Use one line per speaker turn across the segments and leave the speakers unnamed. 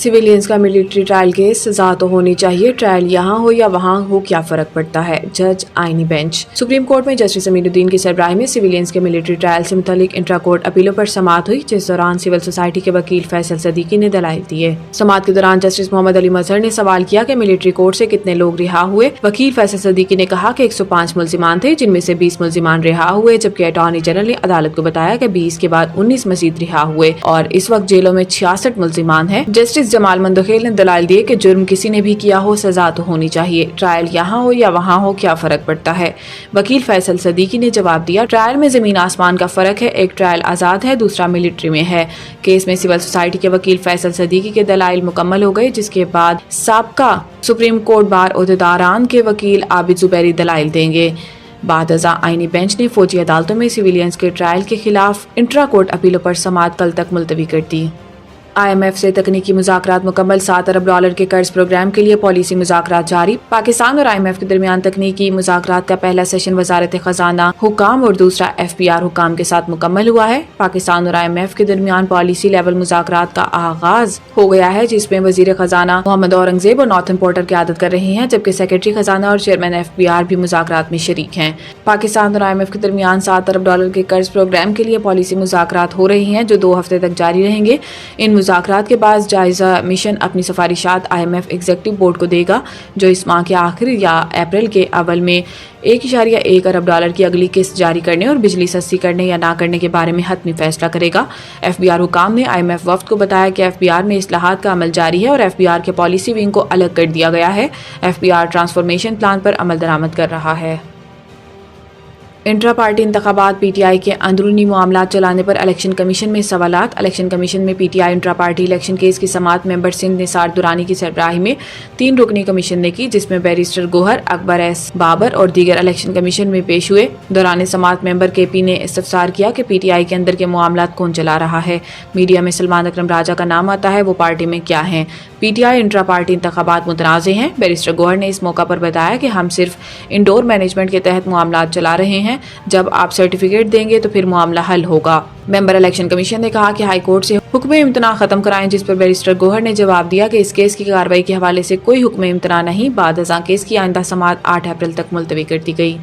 Civilians का military trial case, सजा तो होनी चाहिए, ट्रायल यहाँ हो या वहाँ हो क्या फर्क पड़ता है। जज आईनी बेंच। सुप्रीम कोर्ट में जस्टिस अमीरुद्दीन की सरबराही में सिविलियंस के मिलिट्री ट्रायल से मुतालिक इंट्रा कोर्ट अपीलों पर समाअत हुई, जिस दौरान सिविल सोसाइटी के वकील फैसल सदीकी ने दलाइल दिए। समाअत के दौरान जस्टिस मोहम्मद अली मजहर ने सवाल किया कि मिलिट्री कोर्ट से कितने लोग रिहा हुए। वकील फैसल सदीकी ने कहा कि 105 मुल्जिमान थे, जिनमें से 20 मुल्जिमान रिहा हुए, जबकि अटॉर्नी जनरल ने अदालत को बताया कि 20 के बाद 19 मजीद रिहा हुए और इस वक्त जेलों में 66 मुल्जिमान हैं। जस्टिस जमाल मंदोखेल ने दलाइल दिए कि जुर्म किसी ने भी किया हो, सजा तो होनी चाहिए, ट्रायल यहाँ हो या वहाँ हो क्या फर्क पड़ता है। वकील फैसल सदीकी ने जवाब दिया, ट्रायल में जमीन आसमान का फर्क है, एक ट्रायल आजाद है, दूसरा मिलिट्री में है। केस में सिविल सोसाइटी के वकील फैसल सदीकी के दलाइल मुकम्मल हो गए, जिसके बाद साबका सुप्रीम कोर्ट बार ओहदेदारान के वकील आबिद जुबैरी दलाइल देंगे। बाद अज़ा आईनी बेंच ने फौजी अदालतों में सिविलियंस के ट्रायल के खिलाफ इंट्रा कोर्ट अपीलों पर समाअत कल तक मुलतवी कर दी। IMF से तकनीकी मुज़ाकरात मुकम्मल, $7 अरब के कर्ज प्रोग्राम के लिए पॉलिसी मुज़ाकरात जारी। पाकिस्तान और IMF के दरमियान तकनीकी मुज़ाकरात का पहला सेशन वजारत खजाना हुकाम और दूसरा FBR हुकाम के साथ मुकम्मल हुआ है। पाकिस्तान और IMF के दरमियान पॉलिसी लेवल मुज़ाकरात का आगाज हो गया है, जिसमें वजीर खजाना मोहम्मद औरंगजेब और नॉर्थन पोर्टर क़यादत कर रही हैं, जबकि सेक्रेटरी खजाना और चेयरमैन FBR भी मुज़ाकरात में शरीक हैं। पाकिस्तान और IMF के दरमियान $7 अरब के कर्ज प्रोग्राम के लिए पॉलिसी मुज़ाकरात हो रही हैं, जो 2 हफ्ते तक जारी रहेंगे। इन मुज़ाकरात के बाद जायजा मिशन अपनी सिफारिशात IMF एग्जीक्यूटिव बोर्ड को देगा, जो इस माह के आखिर या अप्रैल के अव्वल में $1.1 अरब की अगली किस्त जारी करने और बिजली सस्ती करने या ना करने के बारे में हतमी फैसला करेगा। FBR हुकाम ने IMF वफ्द को बताया कि FBR में इस्लाहात का अमल जारी है और FBR के पॉलिसी विंग को अलग कर दिया गया है। FBR ट्रांसफॉर्मेशन प्लान पर अमल दरामद कर रहा है। इंट्रा पार्टी इंतखाबात, PTI के अंदरूनी मामलात चलाने पर इलेक्शन कमीशन में सवालात। इलेक्शन कमीशन में PTI intra party election case की समाअत मेंबर सिंध निसार दुरानी की सरबराही में 3 रुकनी कमीशन ने की, जिसमें बैरिस्टर गोहर, अकबर एस बाबर और दीगर इलेक्शन कमीशन में पेश हुए। दौरान समाअत मेंबर KP ने इस्तफसार किया कि PTI के अंदर के मामलात कौन चला रहा है। मीडिया में सलमान अकरम राजा का नाम आता है, वो पार्टी में क्या है। PTI इंट्रा पार्टी इंतखाबात मुतनाज़े हैं। बैरिस्टर गोहर ने इस मौका पर बताया कि हम सिर्फ इंडोर मैनेजमेंट के तहत मामलात चला रहे हैं, जब आप सर्टिफिकेट देंगे तो फिर मामला हल होगा। मेंबर इलेक्शन कमीशन ने कहा कि हाई कोर्ट से हुक्म इम्तना खत्म कराएं, जिस पर बैरिस्टर गोहर ने जवाब दिया कि इस केस की कार्रवाई के हवाले से कोई हुक्म इम्तना नहीं। बाद अज़ां केस की आइंदा समाअत 8 अप्रैल तक मुलतवी कर दी गई।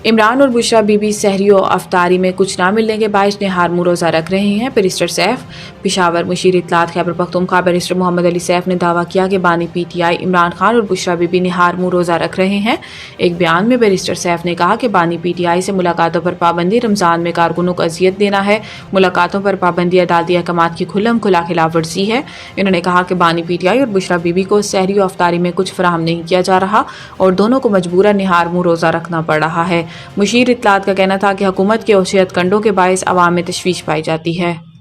इमरान और बुशरा बीबी सहरी और अफ्तारी में कुछ ना मिलने के बायस निहार मुँह रोज़ा रख रहे हैं। बैरिस्टर सैफ पिशावर मुशीर इत्तलात खैबर पख्तूनख्वा बैरिस्टर मोहम्मद अली सैफ ने दावा किया कि बानी PTI इमरान खान और बुशरा बीबी निहार मुँह रोज़ा रख रहे हैं। एक बयान में बैरिस्टर सैफ ने कहा कि बानी PTI से मुलाकातों पर पाबंदी रमज़ान में कारकुनों को अजियत देना है। मुलाकातों पर पाबंदी अदालती अहकामात की खुल्लम खुला खिलाफ वर्जी है। इन्होंने कहा कि बानी PTI और बुशरा बीबी को सहरी और अफ्तारी में कुछ फराहम नहीं किया जा रहा और दोनों को मजबूरन निहार मुँह रोज़ा रखना पड़ रहा है। मुशीर इत्तलात का कहना था कि हुकूमत के ओसियत कंडों के बायस अवाम में तशवीश पाई जाती है।